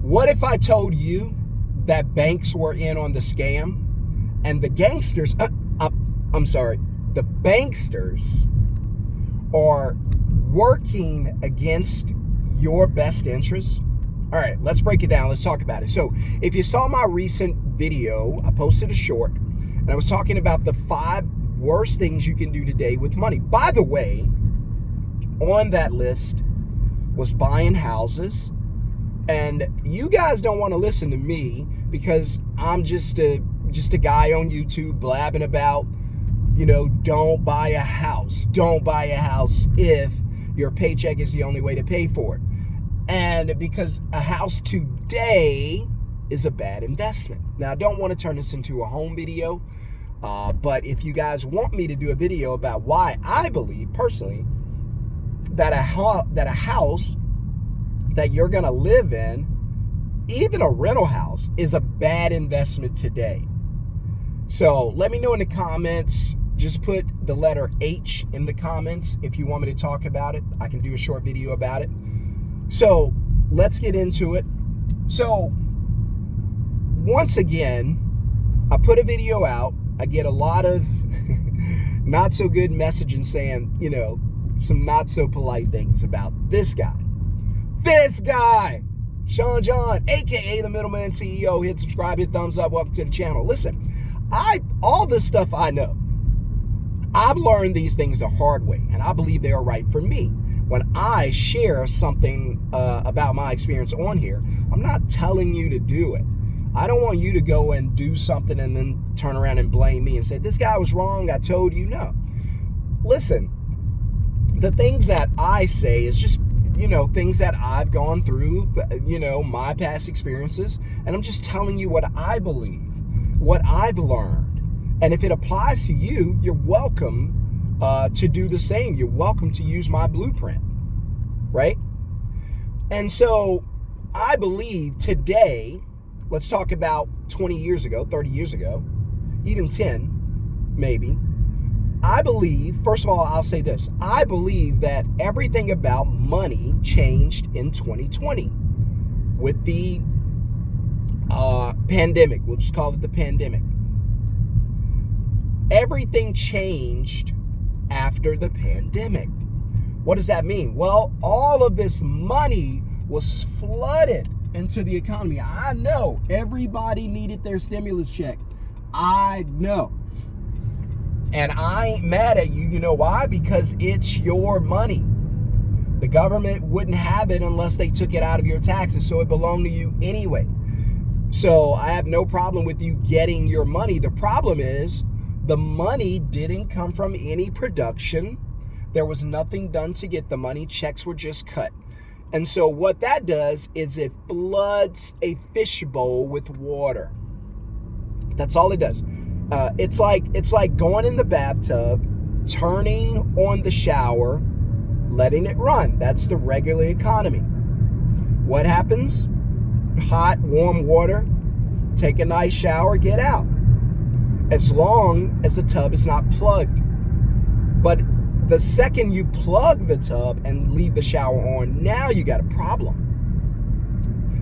What if I told you that banks were in on the scam and the banksters are working against your best interests? All right, let's break it down. Let's talk about it. So if you saw my recent video, I posted a short and I was talking about the 5 worst things you can do today with money. By the way, on that list was buying houses. And you guys don't want to listen to me because I'm just a guy on YouTube blabbing about, don't buy a house. Don't buy a house if your paycheck is the only way to pay for it. And because a house today is a bad investment. Now, I don't want to turn this into a home video, but if you guys want me to do a video about why I believe personally that a house that you're going to live in, even a rental house, is a bad investment today. So let me know in the comments. Just put the letter H in the comments if you want me to talk about it. I can do a short video about it. So let's get into it. So once again, I put a video out. I get a lot of not so good messaging saying, some not so polite things about this guy. This guy, Shon-Jhon, aka the Middleman CEO. Hit subscribe, hit thumbs up, welcome to the channel. Listen, all this stuff I know, I've learned these things the hard way, and I believe they are right for me. When I share something about my experience on here, I'm not telling you to do it. I don't want you to go and do something and then turn around and blame me and say, this guy was wrong, I told you. No. Listen, the things that I say is just things that I've gone through, my past experiences, and I'm just telling you what I believe, what I've learned. And if it applies to you, you're welcome to do the same. You're welcome to use my blueprint, right? And so I believe today, let's talk about 20 years ago, 30 years ago, even 10, maybe. I believe, first of all, I'll say this. I believe that everything about money changed in 2020 with the pandemic. We'll just call it the pandemic. Everything changed after the pandemic. What does that mean? Well, all of this money was flooded into the economy. I know everybody needed their stimulus check. I know. And I ain't mad at you. You know why? Because it's your money. The government wouldn't have it unless they took it out of your taxes, so it belonged to you anyway. So I have no problem with you getting your money. The problem is the money didn't come from any production. There was nothing done to get the money. Checks were just cut. And so what that does is it floods a fishbowl with water. That's all it does. It's like going in the bathtub, turning on the shower, letting it run. That's the regular economy. What happens? Hot, warm water, take a nice shower, get out. As long as the tub is not plugged. But the second you plug the tub and leave the shower on, now you got a problem.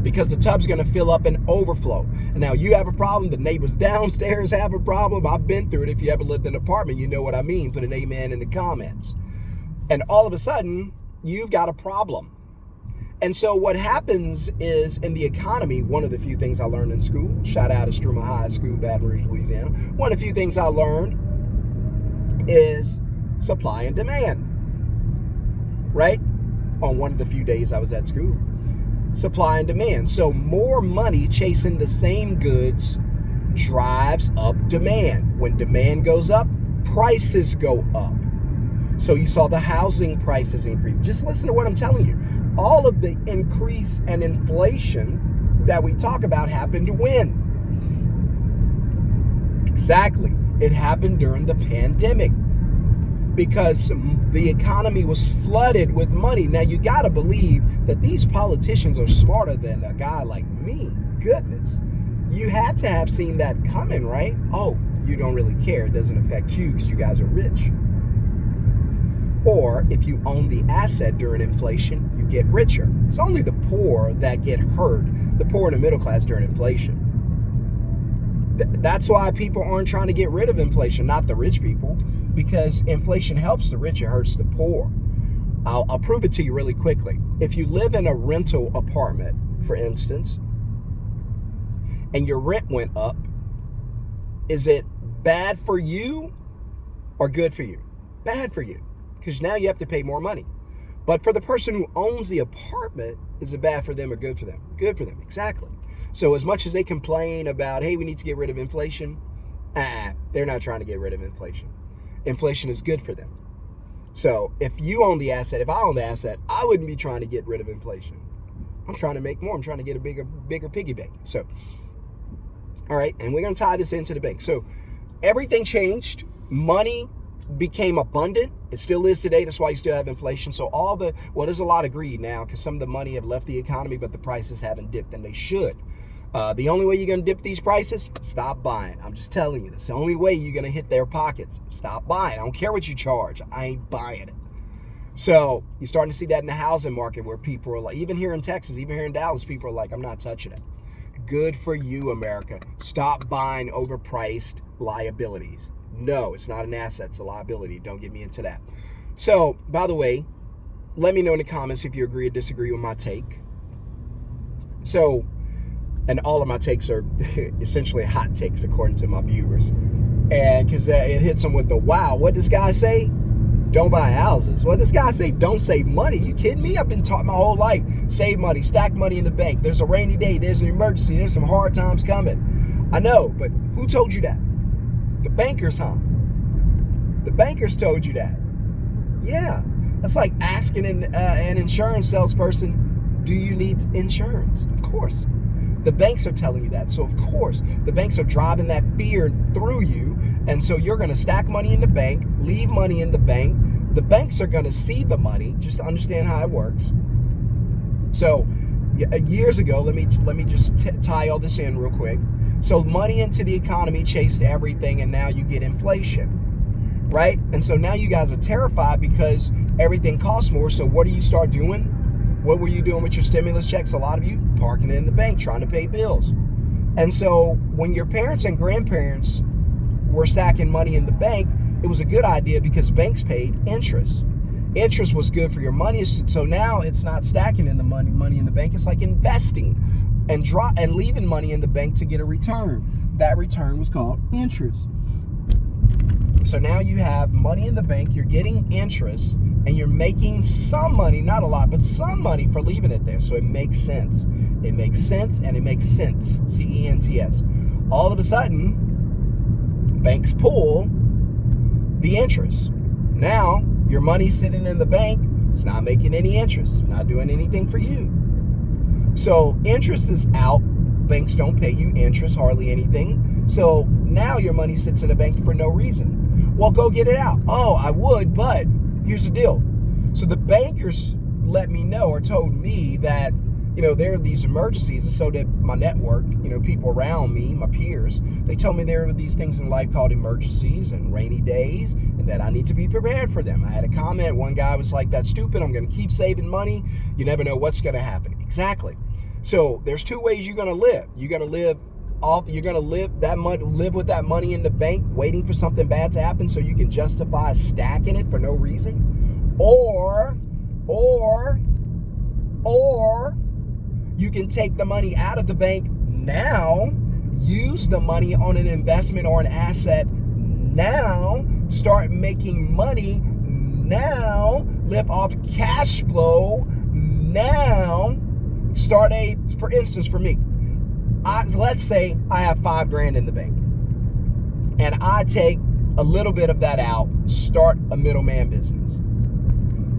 Because the tub's going to fill up and overflow. And now you have a problem. The neighbors downstairs have a problem. I've been through it. If you ever lived in an apartment, you know what I mean. Put an amen in the comments. And all of a sudden, you've got a problem. And so what happens is in the economy, one of the few things I learned in school, shout out to Struma High School, Baton Rouge, Louisiana. One of the few things I learned is supply and demand, right? On one of the few days I was at school. Supply and demand. So more money chasing the same goods drives up demand. When demand goes up, prices go up. So you saw the housing prices increase. Just listen to what I'm telling you. All of the increase and inflation that we talk about happened when? Exactly. It happened during the pandemic. Because the economy was flooded with money. Now, you got to believe that these politicians are smarter than a guy like me. Goodness. You had to have seen that coming, right? Oh, you don't really care. It doesn't affect you because you guys are rich. Or if you own the asset during inflation, you get richer. It's only the poor that get hurt, the poor and the middle class during inflation. That's why people aren't trying to get rid of inflation, not the rich people, because inflation helps the rich, it hurts the poor. I'll prove it to you really quickly. If you live in a rental apartment, for instance, and your rent went up, is it bad for you or good for you? Bad for you, because now you have to pay more money. But for the person who owns the apartment, is it bad for them or good for them? Good for them, exactly. So as much as they complain about, hey, we need to get rid of inflation, they're not trying to get rid of inflation. Inflation is good for them. So if you own the asset, if I own the asset, I wouldn't be trying to get rid of inflation. I'm trying to make more. I'm trying to get a bigger piggy bank. So, all right, and we're going to tie this into the bank. So everything changed. Money became abundant. It still is today. That's why you still have inflation. So there's a lot of greed now because some of the money have left the economy, but the prices haven't dipped, and they should. The only way you're going to dip these prices, stop buying. I'm just telling you, that's the only way you're going to hit their pockets. Stop buying. I don't care what you charge. I ain't buying it. So you're starting to see that in the housing market where people are like, even here in Texas, even here in Dallas, people are like, I'm not touching it. Good for you, America. Stop buying overpriced liabilities. No, it's not an asset. It's a liability. Don't get me into that. So, by the way, let me know in the comments if you agree or disagree with my take. So, and all of my takes are essentially hot takes according to my viewers. And because it hits them with the, wow, what this guy say? Don't buy houses. What this guy say? Don't save money. You kidding me? I've been taught my whole life. Save money, stack money in the bank. There's a rainy day. There's an emergency. There's some hard times coming. I know, but who told you that? The bankers, huh? The bankers told you that. Yeah. That's like asking an insurance salesperson, do you need insurance? Of course. The banks are telling you that. So, of course, the banks are driving that fear through you. And so you're going to stack money in the bank, leave money in the bank. The banks are going to see the money, just to understand how it works. So years ago, let me just tie all this in real quick. So money into the economy chased everything, and now you get inflation, right? And so now you guys are terrified because everything costs more. So what do you start doing? What were you doing with your stimulus checks? A lot of you parking it in the bank, trying to pay bills. And so when your parents and grandparents were stacking money in the bank, it was a good idea because banks paid interest. Interest was good for your money. So now it's not stacking in the money in the bank. It's like investing and leaving money in the bank to get a return. That return was called interest. So now you have money in the bank, you're getting interest, and you're making some money, not a lot, but some money for leaving it there. So it makes sense. It makes sense, and it makes sense. C-E-N-T-S. All of a sudden, banks pull the interest. Now, your money's sitting in the bank. It's not making any interest. Not doing anything for you. So interest is out. Banks don't pay you interest, hardly anything. So now your money sits in the bank for no reason. Well, go get it out. Oh, I would, but here's the deal. So the bankers let me know or told me that, there are these emergencies. And so did my network, people around me, my peers, they told me there are these things in life called emergencies and rainy days, and that I need to be prepared for them. I had a comment. One guy was like, that's stupid. I'm going to keep saving money. You never know what's going to happen. Exactly. So there's two ways you're going to live. You're going to live with that money in the bank, waiting for something bad to happen so you can justify stacking it for no reason. Or you can take the money out of the bank now, use the money on an investment or an asset now, start making money now, live off cash flow now, for instance, for me, let's say I have $5,000 in the bank and I take a little bit of that out, start a middleman business.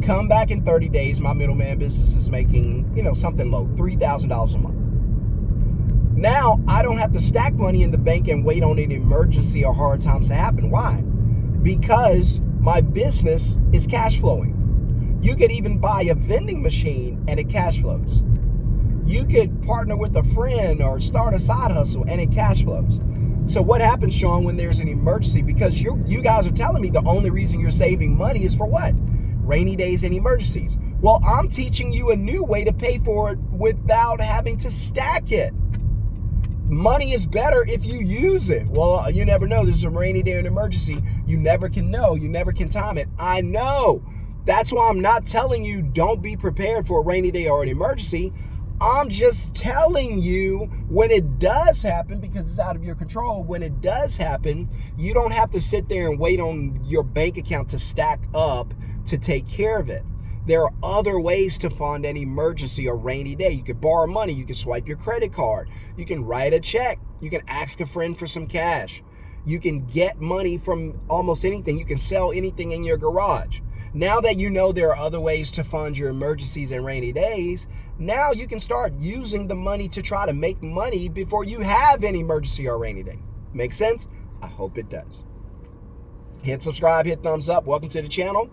Come back in 30 days, my middleman business is making, something low, $3,000 a month. Now, I don't have to stack money in the bank and wait on an emergency or hard times to happen. Why? Because my business is cash flowing. You could even buy a vending machine and it cash flows. You could partner with a friend or start a side hustle and it cash flows. So what happens, Sean, when there's an emergency? Because you guys are telling me the only reason you're saving money is for what? rainy days and emergencies. Well, I'm teaching you a new way to pay for it without having to stack it. Money is better if you use it. Well, you never know. This is a rainy day or an emergency. You never can know. You never can time it. I know. That's why I'm not telling you don't be prepared for a rainy day or an emergency. I'm just telling you when it does happen, because it's out of your control, when it does happen, you don't have to sit there and wait on your bank account to stack up to take care of it. There are other ways to fund an emergency or rainy day. You could borrow money. You can swipe your credit card. You can write a check. You can ask a friend for some cash. You can get money from almost anything. You can sell anything in your garage. Now that you know there are other ways to fund your emergencies and rainy days, now you can start using the money to try to make money before you have an emergency or rainy day. Make sense? I hope it does. Hit subscribe, hit thumbs up. Welcome to the channel.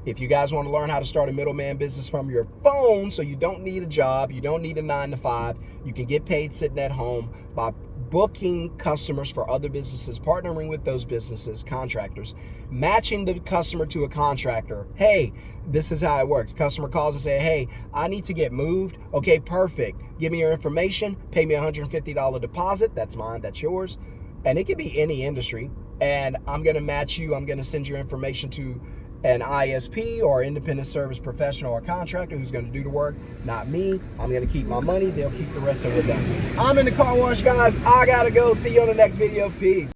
If you guys want to learn how to start a middleman business from your phone, so you don't need a job, you don't need a 9-to-5, you can get paid sitting at home by booking customers for other businesses, partnering with those businesses, contractors, matching the customer to a contractor. Hey, this is how it works. Customer calls and say, hey, I need to get moved. Okay, perfect. Give me your information. Pay me a $150 deposit. That's mine. That's yours. And it could be any industry. And I'm going to match you. I'm going to send your information to an ISP or independent service professional or contractor who's going to do the work, not me. I'm going to keep my money. They'll keep the rest of it done. I'm in the car wash, guys. I got to go. See you on the next video. Peace.